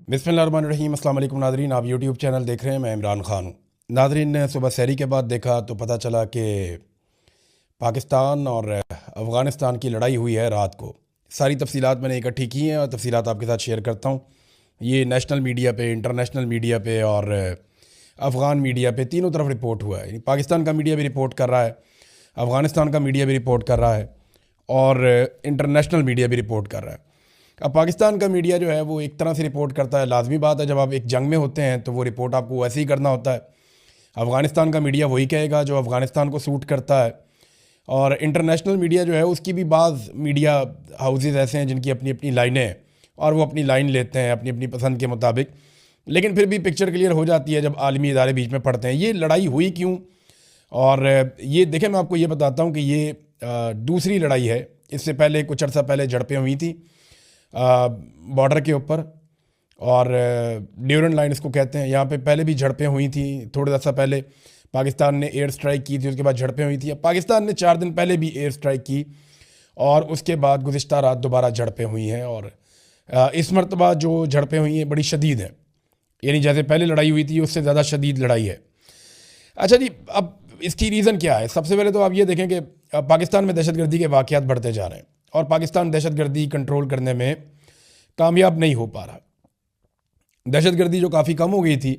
बिस्मिल्लाहिर्रहमानिर्रहीम। अस्सलाम वालेकुम नादरीन, आप यूट्यूब चैनल देख रहे हैं। मैं इमरान ख़ान हूँ। नादरीन ने सुबह सहरी के बाद देखा तो पता चला कि पाकिस्तान और अफ़गानिस्तान की लड़ाई हुई है रात को। सारी तफसीलात मैंने इकट्ठी की हैं और तफसीलात आपके साथ शेयर करता हूँ। ये नेशनल मीडिया पे, इंटरनेशनल मीडिया पे और अफ़गान मीडिया पे तीनों तरफ रिपोर्ट हुआ है। पाकिस्तान का मीडिया भी रिपोर्ट कर रहा है, अफ़गानिस्तान का मीडिया भी रिपोर्ट कर रहा है और इंटरनेशनल मीडिया भी रिपोर्ट कर रहा है। अब पाकिस्तान का मीडिया जो है वो एक तरह से रिपोर्ट करता है, लाजमी बात है, जब आप एक जंग में होते हैं तो वो रिपोर्ट आपको वैसे ही करना होता है। अफ़गानिस्तान का मीडिया वही कहेगा जो अफ़गानिस्तान को सूट करता है। और इंटरनेशनल मीडिया जो है उसकी भी बाज़ मीडिया हाउसेस ऐसे हैं जिनकी अपनी अपनी लाइनें हैं और वो अपनी लाइन लेते हैं अपनी अपनी पसंद के मुताबिक, लेकिन फिर भी पिक्चर क्लियर हो जाती है जब आलमी इदारे बीच में पड़ते हैं। ये लड़ाई हुई क्यों, और ये देखें, मैं आपको ये बताता हूँ कि ये दूसरी लड़ाई है। इससे पहले कुछ अर्सा पहले झड़पें हुई थी बॉर्डर के ऊपर, और ड्यूरन लाइन इसको कहते हैं। यहाँ पे पहले भी झड़पें हुई थी। थोड़ा अर्सा पहले पाकिस्तान ने एयर स्ट्राइक की थी, उसके बाद झड़पें हुई थी। अब पाकिस्तान ने 4 दिन पहले भी एयर स्ट्राइक की और उसके बाद गुज़िश्ता रात दोबारा झड़पें हुई हैं। और इस मरतबा जो झड़पें हुई हैं बड़ी शदीद हैं, यानी जैसे पहले लड़ाई हुई थी उससे ज़्यादा शदीद लड़ाई है। अच्छा जी, अब इसकी रीज़न क्या है? सबसे पहले तो आप ये देखें कि पाकिस्तान में दहशतगर्दी के वाक़यात बढ़ते जा रहे हैं और पाकिस्तान दहशतगर्दी कंट्रोल करने में कामयाब नहीं हो पा रहा। दहशतगर्दी जो काफ़ी कम हो गई थी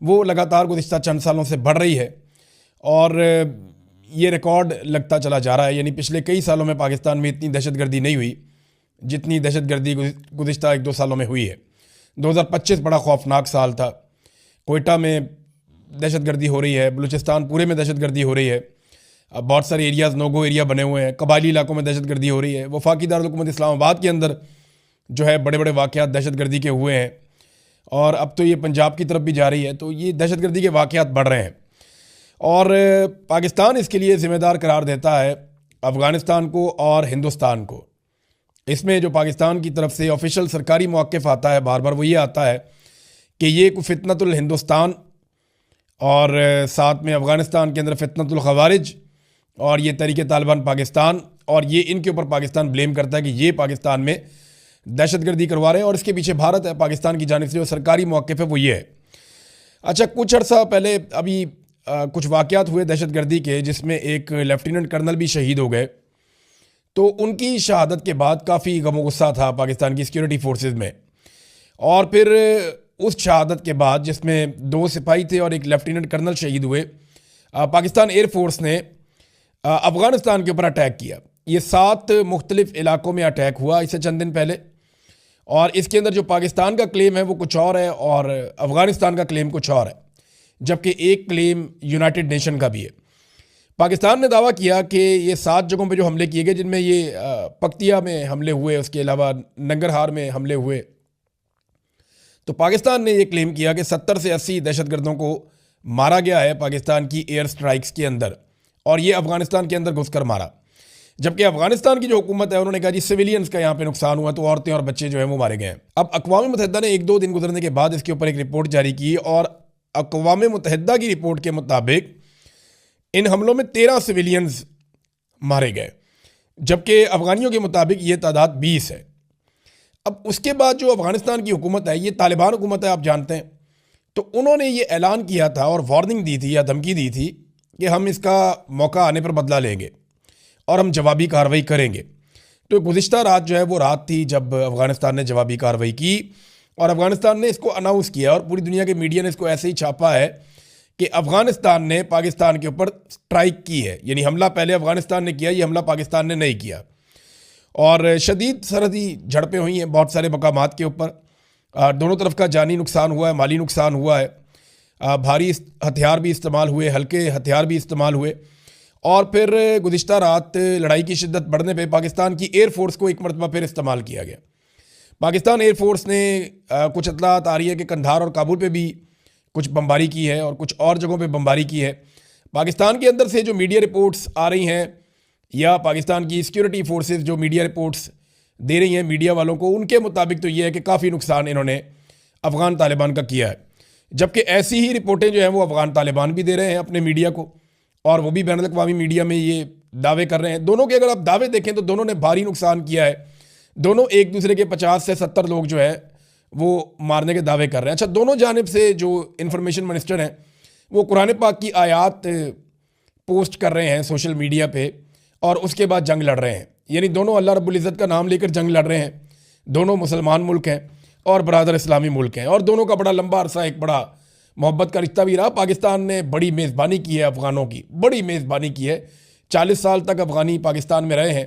वो लगातार गुज़िश्ता चंद सालों से बढ़ रही है और ये रिकॉर्ड लगता चला जा रहा है। यानी पिछले कई सालों में पाकिस्तान में इतनी दहशतगर्दी नहीं हुई जितनी दहशतगर्दी गुज़िश्ता 1-2 सालों में हुई है। 2025 बड़ा खौफनाक साल था। कोयटा में दहशतगर्दी हो रही है, बलूचिस्तान पूरे में दहशतगर्दी हो रही है। अब बहुत सारे एरियाज़ नो गो एरिया बने हुए हैं, कबायली इलाकों में दहशतगर्दी हो रही है। वफाकी दारुल हुकूमत इस्लामाबाद के अंदर जो है बड़े बड़े वाक़यात दहशतगर्दी के हुए हैं और अब तो ये पंजाब की तरफ भी जा रही है। तो ये दहशतगर्दी के वाक़यात बढ़ रहे हैं और पाकिस्तान इसके लिए ज़िम्मेदार करार देता है अफ़गानिस्तान को और हिंदुस्तान को। इसमें जो पाकिस्तान की तरफ से ऑफिशियल सरकारी मौक़िफ़ आता है बार बार वो ये आता है कि ये फितनतुल हिंदुस्तान और साथ में अफ़गानिस्तान के अंदर फितनतुल ख़वारिज और ये तहरीक तालिबान पाकिस्तान, और ये इनके ऊपर पाकिस्तान ब्लेम करता है कि ये पाकिस्तान में दहशतगर्दी करवा रहे हैं और इसके पीछे भारत है। पाकिस्तान की जानिब से जो सरकारी मौक़िफ़ है वो ये है। अच्छा, कुछ अर्सा पहले अभी कुछ वाक़यात हुए दहशतगर्दी के जिसमें एक लेफ्टिनेंट कर्नल भी शहीद हो गए। तो उनकी शहादत के बाद काफ़ी गम गुस्सा था पाकिस्तान की सिक्योरिटी फोर्सेस में, और फिर उस शहादत के बाद जिसमें 2 सिपाही थे और एक लेफ्टिनेंट कर्नल शहीद हुए, पाकिस्तान एयरफोर्स ने अफ़गानिस्तान के ऊपर अटैक किया। ये 7 मुख्तलिफ इलाकों में अटैक हुआ इससे चंद दिन पहले, और इसके अंदर जो पाकिस्तान का क्लेम है वो कुछ और है और अफ़गानिस्तान का क्लेम कुछ और है, जबकि एक क्लेम यूनाइटेड नेशन का भी है। पाकिस्तान ने दावा किया कि ये 7 जगहों पे जो हमले किए गए, जिनमें ये पक्तिया में हमले हुए, उसके अलावा नंगरहार में हमले हुए, तो पाकिस्तान ने ये क्लेम किया कि 70 से 80 दहशतगर्दों को मारा गया है पाकिस्तान की एयर स्ट्राइक्स के अंदर, और ये अफ़गानिस्तान के अंदर घुसकर मारा। जबकि अफ़गानिस्तान की जो हुकूमत है उन्होंने कहा जी सिविलियंस का यहाँ पे नुकसान हुआ, तो औरतें और बच्चे जो हैं वो मारे गए हैं। अब अक़वाम मुत्तहिदा ने 1-2 दिन गुजरने के बाद इसके ऊपर एक रिपोर्ट जारी की और अक़वाम मुत्तहिदा की रिपोर्ट के मुताबिक इन हमलों में 13 सिविलियंस मारे गए, जबकि अफ़गानियों के मुताबिक ये तादाद 20 है। अब उसके बाद जो अफ़गानिस्तान की हुकूमत है, ये तालिबान हुकूमत है, आप जानते हैं, तो उन्होंने ये ऐलान किया था और वार्निंग दी थी या धमकी दी थी कि हम इसका मौका आने पर बदला लेंगे और हम जवाबी कार्रवाई करेंगे। तो गुज़िश्ता रात जो है वो रात थी जब अफ़गानिस्तान ने जवाबी कार्रवाई की और अफ़गानिस्तान ने इसको अनाउंस किया और पूरी दुनिया के मीडिया ने इसको ऐसे ही छापा है कि अफ़गानिस्तान ने पाकिस्तान के ऊपर स्ट्राइक की है, यानी हमला पहले अफ़गानिस्तान ने किया, ये हमला पाकिस्तान ने नहीं किया। और शदीद सरहदी झड़पें हुई हैं बहुत सारे मकामात के ऊपर, दोनों तरफ का जानी नुकसान हुआ है, माली नुकसान हुआ है, भारी हथियार भी इस्तेमाल हुए, हल्के हथियार भी इस्तेमाल हुए। और फिर गुज़िश्ता रात लड़ाई की शिद्दत बढ़ने पे पाकिस्तान की एयरफोर्स को एक मरतबा फिर इस्तेमाल किया गया। पाकिस्तान एयरफोर्स ने कुछ इत्तलात आ रही है कि कंधार और काबुल पे भी कुछ बमबारी की है और कुछ और जगहों पे बमबारी की है। पाकिस्तान के अंदर से जो मीडिया रिपोर्ट्स आ रही हैं या पाकिस्तान की सिक्योरिटी फोर्सेस जो मीडिया रिपोर्ट्स दे रही हैं मीडिया वालों को, उनके मुताबिक तो ये है कि काफ़ी नुकसान इन्होंने अफ़गान तालिबान का किया है। जबकि ऐसी ही रिपोर्टें जो हैं वो अफ़गान तालिबान भी दे रहे हैं अपने मीडिया को, और वो भी बैनुल अक़वामी मीडिया में ये दावे कर रहे हैं। दोनों के अगर आप दावे देखें तो दोनों ने भारी नुकसान किया है। दोनों एक दूसरे के 50 से 70 लोग जो है वो मारने के दावे कर रहे हैं। अच्छा, दोनों जानिब से जो इंफॉर्मेशन मिनिस्टर हैं वो कुरान पाक की आयत पोस्ट कर रहे हैं सोशल मीडिया पे और उसके बाद जंग लड़ रहे हैं। यानी दोनों अल्लाह रब्बुल इज़्ज़त का नाम लेकर जंग लड़ रहे हैं। दोनों मुसलमान मुल्क हैं और बरादर इस्लामी मुल्क हैं, और दोनों का बड़ा लंबा अरसा एक बड़ा मोहब्बत का रिश्ता भी रहा। पाकिस्तान ने बड़ी मेज़बानी की है अफ़गानों की, बड़ी मेज़बानी की है। 40 साल तक अफ़गानी पाकिस्तान में रहे हैं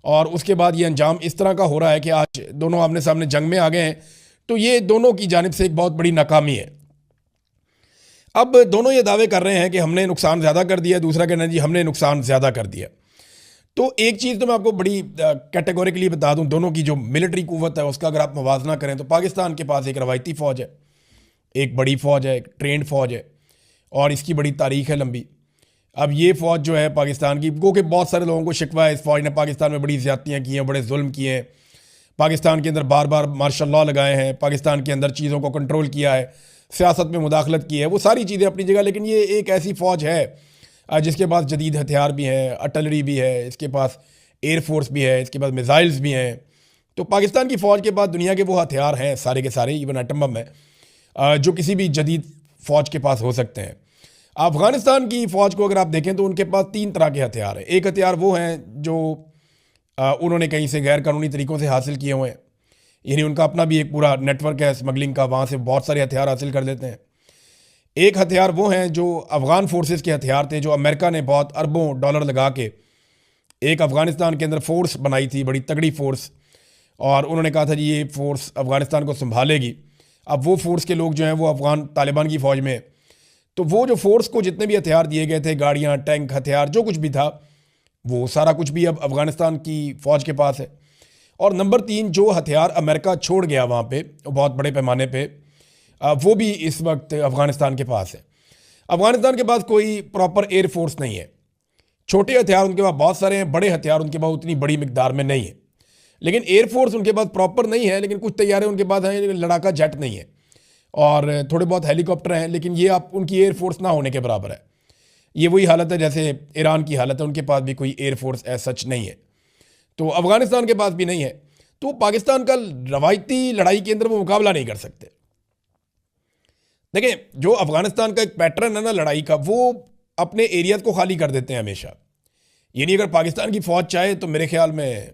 और उसके बाद ये अंजाम इस तरह का हो रहा है कि आज दोनों आमने सामने जंग में आ गए हैं। तो ये दोनों की जानिब से एक बहुत बड़ी नाकामी है। अब दोनों ये दावे कर रहे हैं कि हमने नुकसान ज़्यादा कर दिया, दूसरा कहना जी हमने नुकसान ज़्यादा कर दिया। तो एक चीज़ तो मैं आपको बड़ी कैटेगोरिकली बता दूं, दोनों की जो मिलिट्री कुव्वत है उसका अगर आप मुवाजना करें तो पाकिस्तान के पास एक रवायती फ़ौज है, एक बड़ी फ़ौज है, एक ट्रेंड फ़ौज है और इसकी बड़ी तारीख़ है लंबी। अब ये फ़ौज जो है पाकिस्तान की, गो कि बहुत सारे लोगों को शिकवा है इस फ़ौज ने पाकिस्तान में बड़ी ज़्यादतियाँ की हैं, बड़े जुल्म किए हैं, पाकिस्तान के अंदर बार बार मार्शल लॉ लगाए हैं, पाकिस्तान के अंदर चीज़ों को कंट्रोल किया है, सियासत में मुदाखलत की है, वो सारी चीज़ें अपनी जगह। लेकिन ये एक ऐसी फ़ौज है जिसके पास जदीद हथियार भी हैं, आर्टिलरी भी है, इसके पास एयरफोर्स भी है, इसके पास मिसाइल्स भी हैं। तो पाकिस्तान की फ़ौज के पास दुनिया के वो हथियार हैं सारे के सारे, इवन एटम बम है, जो किसी भी जदीद फ़ौज के पास हो सकते हैं। अफ़गानिस्तान की फ़ौज को अगर आप देखें तो उनके पास 3 तरह के हथियार हैं। एक हथियार वो हैं जो उन्होंने कहीं से गैर कानूनी तरीक़ों से हासिल किए हुए हैं, यानी उनका अपना भी एक पूरा नेटवर्क है स्मगलिंग का, वहाँ से बहुत सारे हथियार हासिल कर लेते हैं। एक हथियार वो हैं जो अफ़गान फोर्सेस के हथियार थे, जो अमेरिका ने बहुत अरबों डॉलर लगा के एक अफ़गानिस्तान के अंदर फ़ोर्स बनाई थी, बड़ी तगड़ी फ़ोर्स, और उन्होंने कहा था जी ये फ़ोर्स अफ़गानिस्तान को संभालेगी। अब वो फ़ोर्स के लोग जो हैं वो अफ़गान तालिबान की फ़ौज में, तो वो जो फ़ोर्स को जितने भी हथियार दिए गए थे, गाड़ियाँ, टैंक, हथियार, जो कुछ भी था, वो सारा कुछ भी अब अफ़गानिस्तान की फ़ौज के पास है। और नंबर 3 जो हथियार अमेरिका छोड़ गया वहाँ पे बहुत बड़े पैमाने पे, वो भी इस वक्त अफ़गानिस्तान के पास है। अफ़गानिस्तान के पास कोई प्रॉपर एयर फोर्स नहीं है। छोटे हथियार उनके पास बहुत सारे हैं, बड़े हथियार उनके पास उतनी बड़ी मिकदार में नहीं है। लेकिन एयरफोर्स उनके पास प्रॉपर नहीं है, लेकिन कुछ तैयारे उनके पास हैं, लेकिन लड़ाका जेट नहीं है, और थोड़े बहुत हेलीकॉप्टर हैं, लेकिन ये आप उनकी एयरफोर्स ना होने के बराबर है। ये वही हालत है जैसे ईरान की हालत है, उनके पास भी कोई एयरफोर्स ऐसा सच नहीं है, तो अफ़गानिस्तान के पास भी नहीं है। तो पाकिस्तान का रवायती लड़ाई के अंदर वो मुकाबला नहीं कर सकते। देखिए, जो अफ़गानिस्तान का एक पैटर्न है ना लड़ाई का, वो अपने एरियाज़ को खाली कर देते हैं हमेशा। यानी अगर पाकिस्तान की फ़ौज चाहे तो मेरे ख्याल में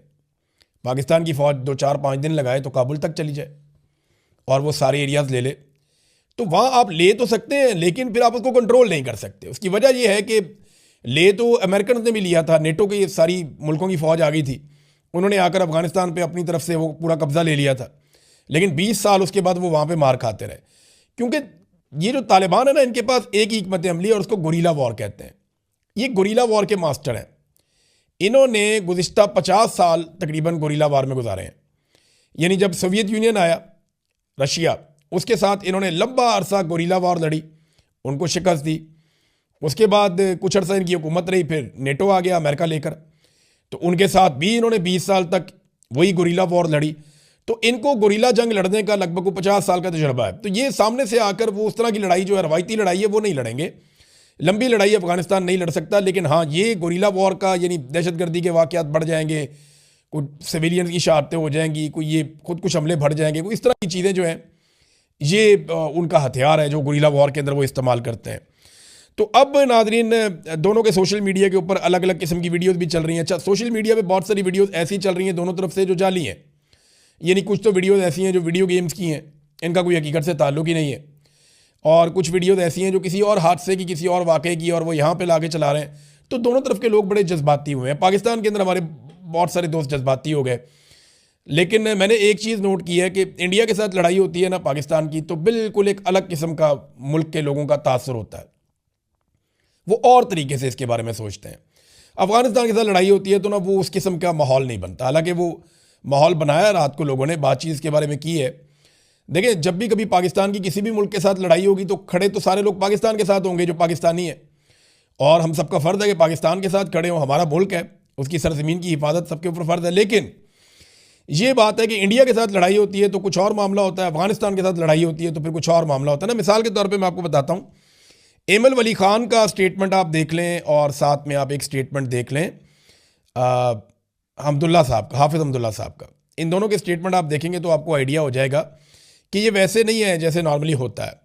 पाकिस्तान की फ़ौज 2-4-5 दिन लगाए तो काबुल तक चली जाए और वो सारे एरियाज़ ले ले, तो वहाँ आप ले तो सकते हैं, लेकिन फिर आप उसको कंट्रोल नहीं कर सकते। उसकी वजह यह है कि ले तो अमेरिकन ने भी लिया था, नेटो की सारी मुल्कों की फ़ौज आ गई थी, उन्होंने आकर अफ़गानिस्तान पे अपनी तरफ से वो पूरा कब्ज़ा ले लिया था, लेकिन 20 साल उसके बाद वो वहाँ पे मार खाते रहे। क्योंकि ये जो तालिबान है ना, इनके पास एक ही हिकमत अमली है और उसको गुरीला वॉर कहते हैं। ये गुरीला वॉर के मास्टर हैं। इन्होंने गुज़िश्ता 50 साल तकरीबन गुरीला वॉर में गुजारे हैं। यानी जब सोवियत यूनियन आया, रशिया, उसके साथ इन्होंने लंबा अरसा गुरीला वॉर लड़ी, उनको शिकस्त दी। उसके बाद कुछ अर्सा इनकी हुकूमत रही, फिर नेटो आ गया अमेरिका लेकर, तो उनके साथ भी इन्होंने 20 साल तक वही गुरीला वॉर लड़ी। तो इनको गुरीला जंग लड़ने का लगभग 50 साल का तजुर्बा है। तो ये सामने से आकर वो उस तरह की लड़ाई जो है रवायती लड़ाई है वो नहीं लड़ेंगे, लंबी लड़ाई अफगानिस्तान नहीं लड़ सकता। लेकिन हाँ, ये गुरीला वॉर का यानी दहशतगर्दी के वाक़यात बढ़ जाएंगे, कुछ सिविलियन की शहादतें हो जाएंगी, कोई ये खुद कुछ हमले बढ़ जाएंगे, कोई इस तरह की चीज़ें जो हैं ये उनका हथियार है जो गुरीला वॉर के अंदर वो इस्तेमाल करते हैं। तो अब नाजरीन, दोनों के सोशल मीडिया के ऊपर अलग अलग किस्म की वीडियोस भी चल रही हैं। अच्छा, सोशल मीडिया पे बहुत सारी वीडियोस ऐसी चल रही हैं दोनों तरफ से जो जाली हैं, यानी कुछ तो वीडियोस ऐसी हैं जो वीडियो गेम्स की हैं, इनका कोई हकीकत से ताल्लुक ही नहीं है, और कुछ वीडियोस ऐसी हैं जो किसी और हादसे की, किसी और वाक़े की, और वो यहाँ पे लाके चला रहे हैं। तो दोनों तरफ के लोग बड़े जज्बाती हुए हैं। पाकिस्तान के अंदर हमारे बहुत सारे दोस्त जज्बाती हो गए, लेकिन मैंने एक चीज़ नोट की है कि इंडिया के साथ लड़ाई होती है ना पाकिस्तान की, तो बिल्कुल एक अलग किस्म का मुल्क के लोगों का तासुर होता है, वो और तरीके से इसके बारे में सोचते हैं। अफ़गानिस्तान के साथ लड़ाई होती है तो ना वो उस किस्म का माहौल नहीं बनता, हालांकि वो माहौल बनाया रात को लोगों ने, बातचीत इसके बारे में की है। देखिए, जब भी कभी पाकिस्तान की किसी भी मुल्क के साथ लड़ाई होगी तो खड़े तो सारे लोग पाकिस्तान के साथ होंगे जो पाकिस्तानी है, और हम सबका फ़र्ज़ है कि पाकिस्तान के साथ खड़े हों, हमारा मुल्क है, उसकी सरज़मीन की हिफाजत सबके ऊपर फ़र्ज़ है। लेकिन ये बात है कि इंडिया के साथ लड़ाई होती है तो कुछ और मामला होता है, अफ़गानिस्तान के साथ लड़ाई होती है तो फिर कुछ और मामला होता है ना। मिसाल के तौर पे मैं आपको बताता हूँ, एमल वली खान का स्टेटमेंट आप देख लें और साथ में आप एक स्टेटमेंट देख लें हमदुल्ला साहब का, हाफिज़ हमदुल्ला साहब का। इन दोनों के स्टेटमेंट आप देखेंगे तो आपको आइडिया हो जाएगा कि ये वैसे नहीं है जैसे नॉर्मली होता है।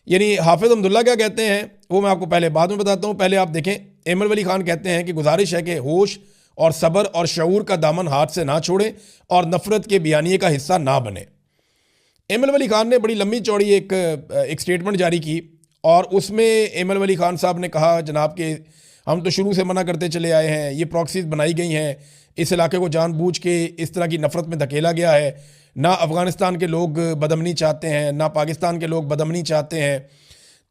यानी हाफिज़ अब्दुल्ला क्या कहते हैं वो मैं आपको पहले बाद में बताता हूँ। पहले आप देखें, एमल वली खान कहते हैं कि गुजारिश है कि होश और सब्र और शऊर का दामन हाथ से ना छोड़ें और नफ़रत के बयानिए का हिस्सा ना बने। एमल वली खान ने बड़ी लंबी चौड़ी एक स्टेटमेंट जारी की और उसमें एमल वली खान साहब ने कहा, जनाब के हम तो शुरू से मना करते चले आए हैं, ये प्रॉक्सीज बनाई गई हैं, इस इलाके को जानबूझ के इस तरह की नफ़रत में धकेला गया है। ना अफ़गानिस्तान के लोग बदअमनी चाहते हैं, ना पाकिस्तान के लोग बदअमनी चाहते हैं,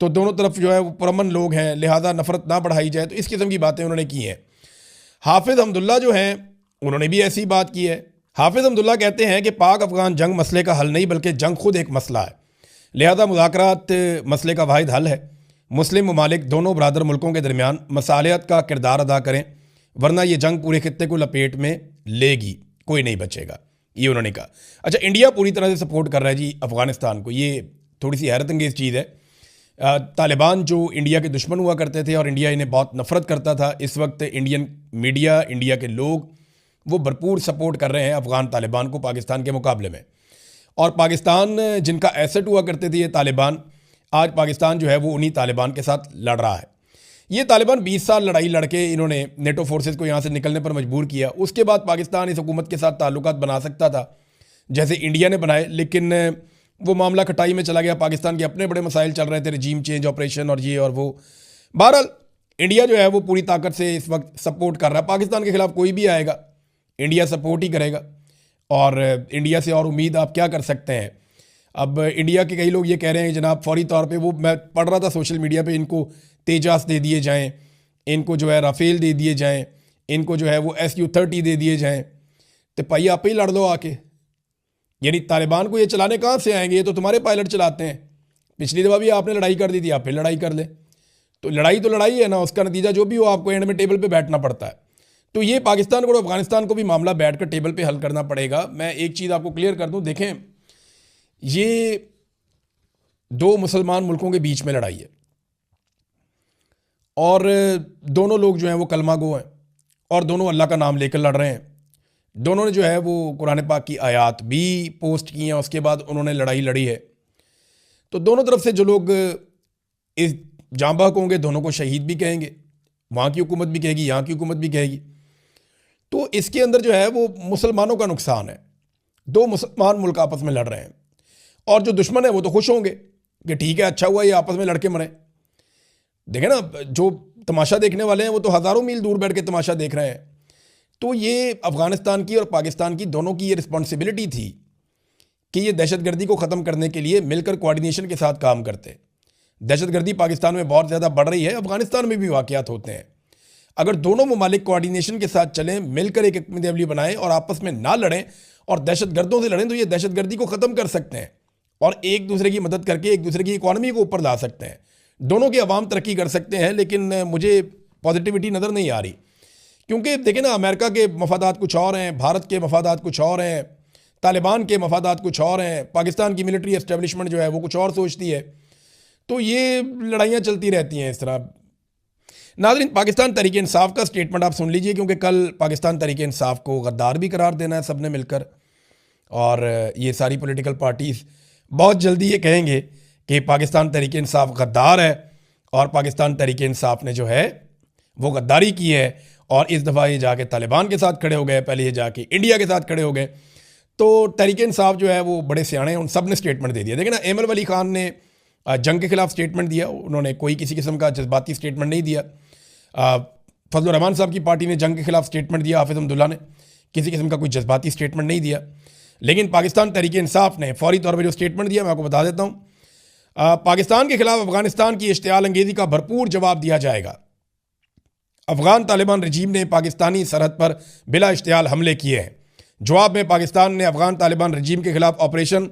तो दोनों तरफ जो है वो पुरअमन लोग हैं, लिहाजा नफ़रत ना बढ़ाई जाए। तो इस किस्म की बातें उन्होंने की हैं। हाफिज़ अब्दुल्ला जो हैं उन्होंने भी ऐसी बात की है। हाफिज़ अब्दुल्ला कहते हैं कि पाक अफ़गान जंग मसले का हल नहीं बल्कि जंग खुद एक मसला है, लिहाजा मुज़ाकरात मसले का वाहिद हल है। मुस्लिम ममालिक दोनों बरादर मुल्कों के दरमियान मसालियत का किरदार अदा करें, वरना ये जंग पूरे खित्ते को लपेट में लेगी, कोई नहीं बचेगा, ये उन्होंने कहा। अच्छा, इंडिया पूरी तरह से सपोर्ट कर रहा है जी अफ़गानिस्तान को, ये थोड़ी सी हैरत अंगेज़ चीज़ है। तालिबान जो इंडिया के दुश्मन हुआ करते थे और इंडिया इन्हें बहुत नफ़रत करता था, इस वक्त इंडियन मीडिया, इंडिया के लोग वो भरपूर सपोर्ट कर रहे हैं अफ़गान तालिबान को पाकिस्तान के मुकाबले में। और पाकिस्तान जिनका एसेट हुआ करते थे ये तालिबान, आज पाकिस्तान जो है वो उन्हीं तालिबान के साथ लड़ रहा है। ये तालिबान 20 साल लड़ाई लड़के इन्होंने नेटो फोर्सेस को यहाँ से निकलने पर मजबूर किया। उसके बाद पाकिस्तान इस हुकूमत के साथ ताल्लुकात बना सकता था जैसे इंडिया ने बनाए, लेकिन वो मामला खटाई में चला गया। पाकिस्तान के अपने बड़े मसाइल चल रहे थे, रजीम चेंज ऑपरेशन और ये और वो। बहरहाल इंडिया जो है वो पूरी ताकत से इस वक्त सपोर्ट कर रहा है। पाकिस्तान के खिलाफ कोई भी आएगा इंडिया सपोर्ट ही करेगा, और इंडिया से और उम्मीद आप क्या कर सकते हैं। अब इंडिया के कई लोग ये कह रहे हैं जनाब फौरी तौर पे, वो मैं पढ़ रहा था सोशल मीडिया पे, इनको तेजास दे दिए जाएं, इनको जो है राफेल दे दिए जाएं, इनको जो है वो SU-30 दे दिए जाएं। तो भाई आप ही लड़ लो आके। यानी तालिबान को ये चलाने कहाँ से आएंगे, ये तो तुम्हारे पायलट चलाते हैं। पिछली दफ़ा भी आपने लड़ाई कर दी थी, आप फिर लड़ाई कर ले। तो लड़ाई है ना, उसका नतीजा जो भी हो आपको एंड में टेबल पर बैठना पड़ता है। तो ये पाकिस्तान को और अफगानिस्तान को भी मामला बैठकर टेबल पे हल करना पड़ेगा। मैं एक चीज़ आपको क्लियर कर दूं, देखें ये दो मुसलमान मुल्कों के बीच में लड़ाई है और दोनों लोग जो हैं वो कलमा गो हैं और दोनों अल्लाह का नाम लेकर लड़ रहे हैं। दोनों ने जो है वो कुरान पाक की आयत भी पोस्ट की हैं, उसके बाद उन्होंने लड़ाई लड़ी है। तो दोनों तरफ से जो लोग इस जांबा को होंगे दोनों को शहीद भी कहेंगे, वहाँ की हुकूमत भी कहेगी, यहाँ की हुकूमत भी कहेगी। तो इसके अंदर जो है वो मुसलमानों का नुकसान है। दो मुसलमान मुल्क आपस में लड़ रहे हैं और जो दुश्मन है वो तो खुश होंगे कि ठीक है, अच्छा हुआ ये आपस में लड़के मरे। देखें ना, जो तमाशा देखने वाले हैं वो तो हज़ारों मील दूर बैठ के तमाशा देख रहे हैं। तो ये अफ़गानिस्तान की और पाकिस्तान की दोनों की ये रिस्पॉन्सिबिलिटी थी कि ये दहशतगर्दी को ख़त्म करने के लिए मिलकर कोऑर्डिनेशन के साथ काम करते। दहशतगर्दी पाकिस्तान में बहुत ज़्यादा बढ़ रही है, अफ़गानिस्तान में भी वाक़यात होते हैं। अगर दोनों ममालिक कोऑर्डिनेशन के साथ चलें, मिलकर एक हिकमत अमली बनाएं और आपस में ना लड़ें और दहशतगर्दों से लड़ें, तो ये दहशतगर्दी को ख़त्म कर सकते हैं और एक दूसरे की मदद करके एक दूसरे की इकॉनमी को ऊपर ला सकते हैं। दोनों के अवाम तरक्की कर सकते हैं। लेकिन मुझे पॉजिटिविटी नज़र नहीं आ रही, क्योंकि देखें ना, अमेरिका के मफादात कुछ और हैं, भारत के मफादात कुछ और हैं, तालिबान के मफादात कुछ और हैं, पाकिस्तान की मिलिट्री एस्टेब्लिशमेंट जो है वो कुछ और सोचती है। तो ये लड़ाइयाँ चलती रहती हैं इस तरह। नाज़रीन, पाकिस्तान तहरीक इंसाफ का स्टेटमेंट आप सुन लीजिए, क्योंकि कल पाकिस्तान तहरीक इंसाफ को गद्दार भी करार देना है सब ने मिलकर, और ये सारी पॉलिटिकल पार्टीज़ बहुत जल्दी ये कहेंगे कि पाकिस्तान तहरीक इंसाफ गद्दार है और पाकिस्तान तहरीक इंसाफ ने जो है वो गद्दारी की है। और इस दफ़ा ये जाके तालिबान के साथ खड़े हो गए, पहले ये जाके इंडिया के साथ खड़े हो गए। तो तहरीक इंसाफ जो है वो बड़े सियाणे हैं, उन सब ने स्टेटमेंट दे दिया। देखिए ना, एमल वली खान ने जंग के खिलाफ स्टेटमेंट दिया, उन्होंने कोई किसी किस्म का जज्बाती स्टेटमेंट नहीं दिया। फजल रहमान साहब की पार्टी ने जंग के खिलाफ स्टेटमेंट दिया, हाफिज़ अब्दुल्ला ने किसी किस्म का कोई जज्बाती स्टेटमेंट नहीं दिया। लेकिन पाकिस्तान तहरीक इंसाफ ने फौरी तौर पर जो स्टेटमेंट दिया मैं आपको बता देता हूँ। पाकिस्तान के खिलाफ अफगानिस्तान की इश्तियाल अंगेज़ी का भरपूर जवाब दिया जाएगा। अफगान तालिबान रजीम ने पाकिस्तानी सरहद पर बिला इश्तियाल हमले किए हैं। जवाब में पाकिस्तान ने अफगान तालिबान रजीम के खिलाफ ऑपरेशन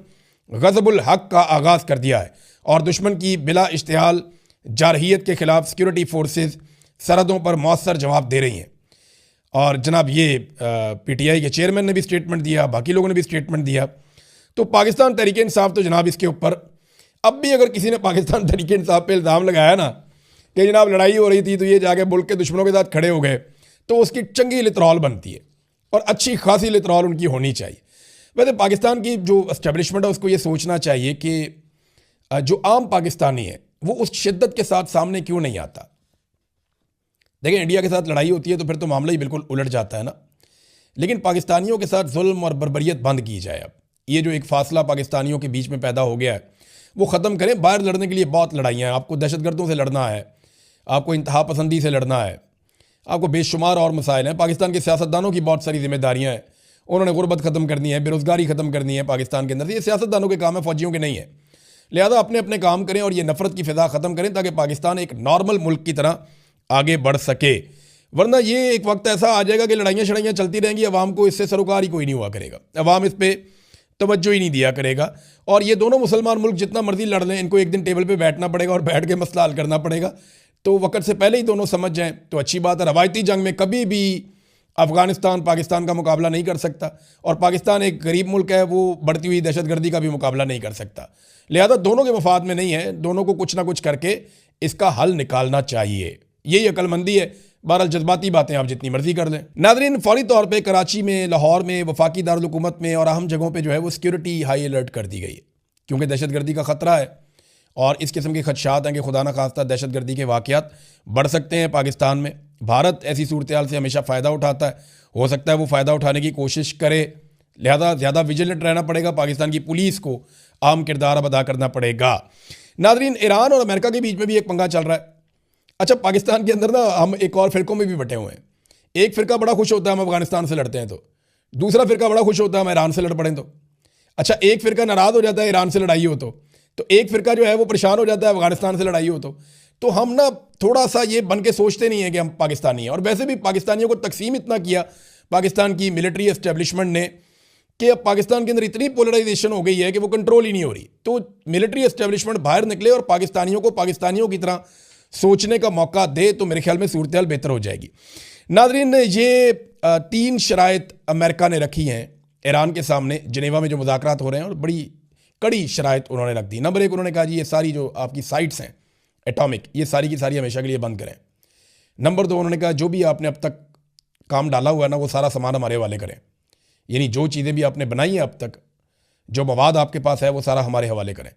गज़बुल हक का आगाज़ कर दिया है और दुश्मन की बिला इश्तियाल जारहियत के खिलाफ सिक्योरिटी फोर्सेस सरहदों पर मौसर जवाब दे रही हैं। और जनाब ये PTI के चेयरमैन ने भी स्टेटमेंट दिया, बाकी लोगों ने भी स्टेटमेंट दिया। तो पाकिस्तान तहरीक इंसाफ तो जनाब इसके ऊपर अब भी अगर किसी ने पाकिस्तान तहरीक इंसाफ पे इल्ज़ाम लगाया ना कि जनाब लड़ाई हो रही थी तो ये जाके मुल्क के दुश्मनों के साथ खड़े हो गए, तो उसकी चंगी लितरॉल बनती है और अच्छी खासी लितरॉल उनकी होनी चाहिए। वैसे पाकिस्तान की जो एस्टेब्लिशमेंट है उसको ये सोचना चाहिए कि जो आम पाकिस्तानी है वो उस शिद्दत के साथ सामने क्यों नहीं आता। देखिए, इंडिया के साथ लड़ाई होती है तो फिर तो मामला ही बिल्कुल उलट जाता है ना। लेकिन पाकिस्तानियों के साथ जुल्म और बर्बरियत बंद की जाए। अब ये जो एक फासला पाकिस्तानियों के बीच में पैदा हो गया है वो ख़त्म करें। बाहर लड़ने के लिए बहुत लड़ाइयाँ हैं, आपको दहशतगर्दों से लड़ना है, आपको इंतहा पसंदी से लड़ना है, आपको बेशुमार और मसाइल हैं। पाकिस्तान के सियासतदानों की बहुत सारी जिम्मेदारियाँ हैं, उन्होंने गुर्बत ख़त्म करनी है, बेरोज़गारी ख़त्म करनी है पाकिस्तान के अंदर। ये सियासतदानों के काम है, फ़ौजियों के नहीं है। लिहाजा अपने अपने काम करें और ये नफ़रत की फ़िज़ा ख़त्म करें ताकि पाकिस्तान एक नॉर्मल मुल्क की तरह आगे बढ़ सके। वरना ये एक वक्त ऐसा आ जाएगा कि लड़ाइयाँ शड़ाइयाँ चलती रहेंगी, अवाम को इससे सरोकार ही कोई नहीं हुआ करेगा, अवाम इस पर तवज्जो ही नहीं दिया करेगा। और ये दोनों मुसलमान मुल्क जितना मर्जी लड़ लें, इनको एक दिन टेबल पे बैठना पड़ेगा और बैठ के मसला हल करना पड़ेगा। तो वक्त से पहले ही दोनों समझ जाएं तो अच्छी बात है। रवायती जंग में कभी भी अफगानिस्तान पाकिस्तान का मुकाबला नहीं कर सकता, और पाकिस्तान एक गरीब मुल्क है, वो बढ़ती हुई दहशतगर्दी का भी मुकाबला नहीं कर सकता। लिहाजा दोनों के मफाद में नहीं है, दोनों को कुछ ना कुछ करके इसका हल निकालना चाहिए। यही अक्लमंदी है। बहरहाल जज्बाती बातें आप जितनी मर्जी कर लें। नाज़रीन, फौरी तौर पे कराची में, लाहौर में, वफाकी दारुल हुकूमत में और अहम जगहों पे जो है वो सिक्योरिटी हाई अलर्ट कर दी गई है, क्योंकि दहशतगर्दी का ख़तरा है और इस किस्म के खदशात हैं कि खुदा न खास्ता दहशतगर्दी के वाक़यात बढ़ सकते हैं पाकिस्तान में। भारत ऐसी सूरत हाल से हमेशा फ़ायदा उठाता है, हो सकता है वो फ़ायदा उठाने की कोशिश करे। लिहाजा ज़्यादा विजिलेंट रहना पड़ेगा, पाकिस्तान की पुलिस को अहम किरदार अब अदा करना पड़ेगा। नाज़रीन, ईरान और अमेरिका के बीच में भी एक पंगा चल रहा है। अच्छा, पाकिस्तान के अंदर ना हम एक और फ़िरकों में भी बटे हुए हैं। एक फ़िरका बड़ा खुश होता है हम अफगानिस्तान से लड़ते हैं तो, दूसरा फ़िरका बड़ा खुश होता है हम ईरान से लड़ पड़ें तो। अच्छा, एक फ़िरका नाराज़ हो जाता है ईरान से लड़ाई हो तो एक फ़िरका जो है वो परेशान हो जाता है अफगानिस्तान से लड़ाई हो तो हम ना थोड़ा सा ये बन के सोचते नहीं है कि हम पाकिस्तानी हैं। और वैसे भी पाकिस्तानियों को तकसीम इतना किया पाकिस्तान की मिलिट्री एस्टेब्लिशमेंट ने कि अब पाकिस्तान के अंदर इतनी पोलराइजेशन हो गई है कि वो कंट्रोल ही नहीं हो रही। तो मिलिट्री एस्टेब्लिशमेंट बाहर निकले और पाकिस्तानियों को पाकिस्तानियों की तरह सोचने का मौका दे तो मेरे ख्याल में सूरत हाल बेहतर हो जाएगी। नाज़रीन, ये 3 शराइत अमेरिका ने रखी हैं ईरान के सामने जिनेवा में जो मुज़ाकरात हो रहे हैं, और बड़ी कड़ी शराइत उन्होंने रख दी। नंबर 1, उन्होंने कहा जी ये सारी जो आपकी साइट्स हैं एटॉमिक, ये सारी की सारी हमेशा के लिए बंद करें। नंबर 2, उन्होंने कहा जो भी आपने अब तक काम डाला हुआ है ना वो सारा सामान हमारे हवाले करें, यानी जो चीज़ें भी आपने बनाई हैं अब तक, जो मवाद आपके पास है वो सारा हमारे हवाले करें।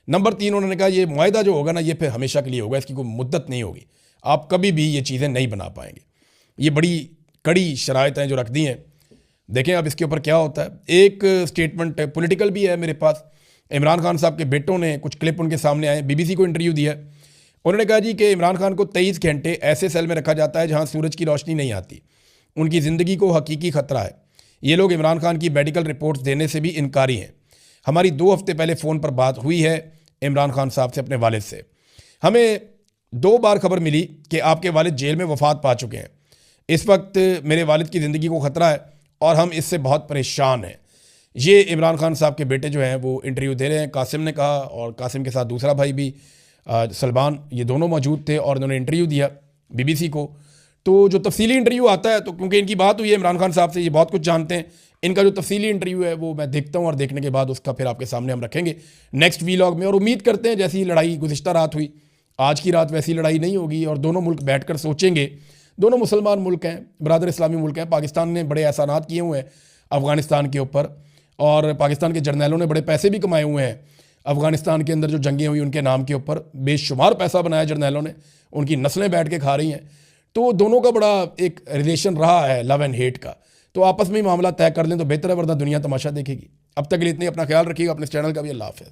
नंबर 3, उन्होंने कहा ये मुआहिदा जो होगा ना ये फिर हमेशा के लिए होगा, इसकी कोई मुद्दत नहीं होगी, आप कभी भी ये चीज़ें नहीं बना पाएंगे। ये बड़ी कड़ी शराइत हैं जो रख दी हैं। देखें अब इसके ऊपर क्या होता है। एक स्टेटमेंट पॉलिटिकल भी है मेरे पास, इमरान खान साहब के बेटों ने कुछ क्लिप उनके सामने आए, BBC को इंटरव्यू दिया। उन्होंने कहा जी कि इमरान खान को 23 घंटे ऐसे सेल में रखा जाता है जहाँ सूरज की रोशनी नहीं आती, उनकी ज़िंदगी को हकीकी ख़तरा है। ये लोग इमरान खान की मेडिकल रिपोर्ट्स देने से भी इनकारी हैं। हमारी 2 हफ्ते पहले फ़ोन पर बात हुई है इमरान खान साहब से, अपने वालिद से। हमें 2 बार खबर मिली कि आपके वालिद जेल में वफ़ात पा चुके हैं। इस वक्त मेरे वालिद की ज़िंदगी को ख़तरा है और हम इससे बहुत परेशान हैं। ये इमरान खान साहब के बेटे जो हैं वो इंटरव्यू दे रहे हैं। कासिम ने कहा, और कासिम के साथ दूसरा भाई भी सलमान, ये दोनों मौजूद थे और उन्होंने इंटरव्यू दिया BBC को। तो जो तफसीली इंटरव्यू आता है, तो क्योंकि इनकी बात हुई है इमरान खान साहब से, ये बहुत कुछ जानते हैं, इनका जो तफसीली इंटरव्यू है वो मैं देखता हूँ और देखने के बाद उसका फिर आपके सामने हम रखेंगे नेक्स्ट वीलॉग में। और उम्मीद करते हैं जैसी लड़ाई गुज़िश्ता रात हुई, आज की रात वैसी लड़ाई नहीं होगी और दोनों मुल्क बैठकर सोचेंगे। दोनों मुसलमान मुल्क हैं, बरादर इस्लामी मुल्क हैं। पाकिस्तान ने बड़े एहसानात किए हुए हैं अफ़गानिस्तान के ऊपर, और पाकिस्तान के जर्नैलों ने बड़े पैसे भी कमाए हुए हैं अफ़गानिस्तान के अंदर जो जंगें हुई उनके नाम के ऊपर, बेशुमार पैसा बनाया जर्नैलों ने, उनकी नस्लें बैठ के खा रही हैं। तो दोनों का बड़ा एक रिलेशन रहा है लव एंड हेट का, तो आपस में ही मामला तय कर लें तो बेहतर है, वरना दुनिया तमाशा देखेगी। अब तक के लिए इतने, अपना ख्याल रखिएगा, अपने चैनल का भी। अल्लाह हाफ़िज़।